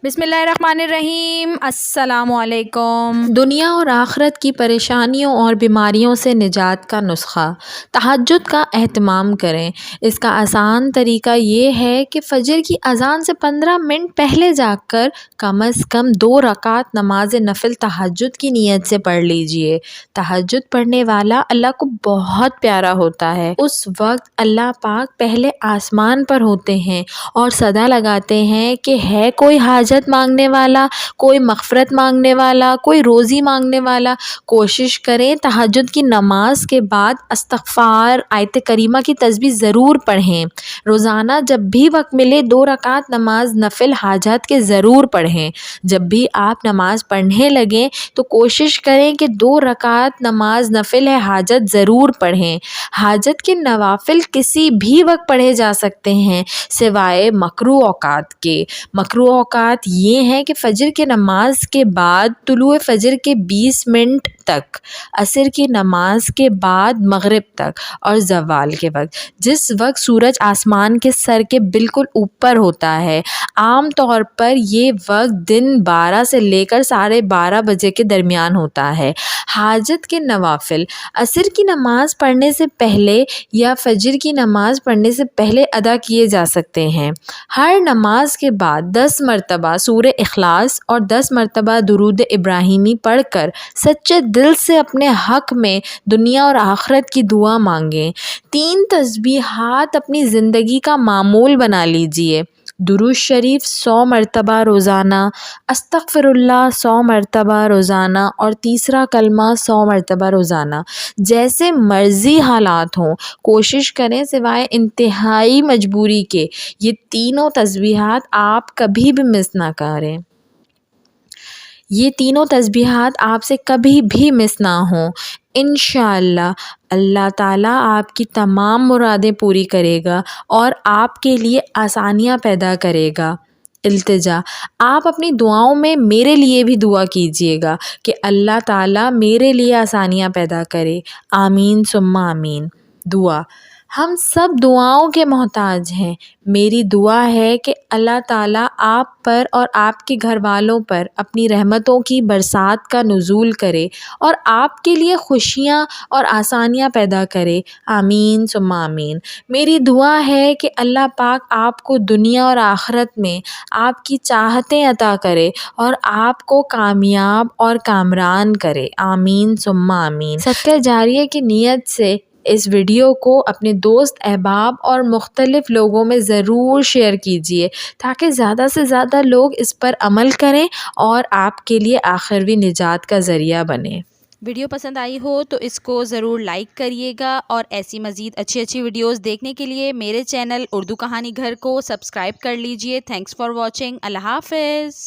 بسم اللہ الرحمن الرحیم۔ السلام علیکم۔ دنیا اور آخرت کی پریشانیوں اور بیماریوں سے نجات کا نسخہ تہجد کا اہتمام کریں۔ اس کا آسان طریقہ یہ ہے کہ فجر کی اذان سے 15 منٹ پہلے جاگ کر کم از کم 2 رکعت نماز نفل تہجد کی نیت سے پڑھ لیجئے۔ تہجد پڑھنے والا اللہ کو بہت پیارا ہوتا ہے۔ اس وقت اللہ پاک پہلے آسمان پر ہوتے ہیں اور صدا لگاتے ہیں کہ ہے کوئی حاجت مانگنے والا، کوئی مغفرت مانگنے والا، کوئی روزی مانگنے والا۔ کوشش کریں تہجد کی نماز کے بعد استغفار، آیت کریمہ کی تسبیح ضرور پڑھیں۔ روزانہ جب بھی وقت ملے 2 رکعت نماز نفل حاجت کے ضرور پڑھیں۔ جب بھی آپ نماز پڑھنے لگیں تو کوشش کریں کہ 2 رکعت نماز نفل حاجت ضرور پڑھیں۔ حاجت کے نوافل کسی بھی وقت پڑھے جا سکتے ہیں سوائے مکروہ اوقات کے۔ مکروہ اوقات یہ ہیں کہ فجر کی نماز کے بعد طلوع فجر کے 20 منٹ تک، عصر کی نماز کے بعد مغرب تک، اور زوال کے وقت، جس وقت سورج آسمان کے سر کے بالکل اوپر ہوتا ہے۔ عام طور پر یہ وقت دن 12 سے لے کر 12:30 بجے کے درمیان ہوتا ہے۔ حاجت کے نوافل عصر کی نماز پڑھنے سے پہلے یا فجر کی نماز پڑھنے سے پہلے ادا کیے جا سکتے ہیں۔ ہر نماز کے بعد 10 مرتبہ سورہ اخلاص اور 10 مرتبہ درود ابراہیمی پڑھ کر سچے دل سے اپنے حق میں دنیا اور آخرت کی دعا مانگیں۔ 3 تسبیحات اپنی زندگی کا معمول بنا لیجئے۔ درود شریف 100 مرتبہ روزانہ، استغفر اللہ 100 مرتبہ روزانہ، اور تیسرا کلمہ 100 مرتبہ روزانہ۔ جیسے مرضی حالات ہوں، کوشش کریں سوائے انتہائی مجبوری کے یہ تینوں تسبیحات آپ کبھی بھی مس نہ کریں۔ یہ تینوں تسبیحات آپ سے کبھی بھی مس نہ ہوں۔ انشاءاللہ اللہ تعالیٰ آپ کی تمام مرادیں پوری کرے گا اور آپ کے لیے آسانیاں پیدا کرے گا۔ التجا، آپ اپنی دعاؤں میں میرے لیے بھی دعا کیجیے گا کہ اللہ تعالیٰ میرے لیے آسانیاں پیدا کرے۔ آمین ثم آمین۔ دعا، ہم سب دعاؤں کے محتاج ہیں۔ میری دعا ہے کہ اللہ تعالیٰ آپ پر اور آپ کے گھر والوں پر اپنی رحمتوں کی برسات کا نزول کرے اور آپ کے لیے خوشیاں اور آسانیاں پیدا کرے۔ آمین ثم آمین۔ میری دعا ہے کہ اللہ پاک آپ کو دنیا اور آخرت میں آپ کی چاہتیں عطا کرے اور آپ کو کامیاب اور کامران کرے۔ آمین ثم آمین۔ صدقہ جاریہ کی نیت سے اس ویڈیو کو اپنے دوست احباب اور مختلف لوگوں میں ضرور شیئر کیجیے تاکہ زیادہ سے زیادہ لوگ اس پر عمل کریں اور آپ کے لیے آخروی نجات کا ذریعہ بنے۔ ویڈیو پسند آئی ہو تو اس کو ضرور لائک کریے گا، اور ایسی مزید اچھی ویڈیوز دیکھنے کے لیے میرے چینل اردو کہانی گھر کو سبسکرائب کر لیجئے۔ Thanks for watching. اللہ حافظ۔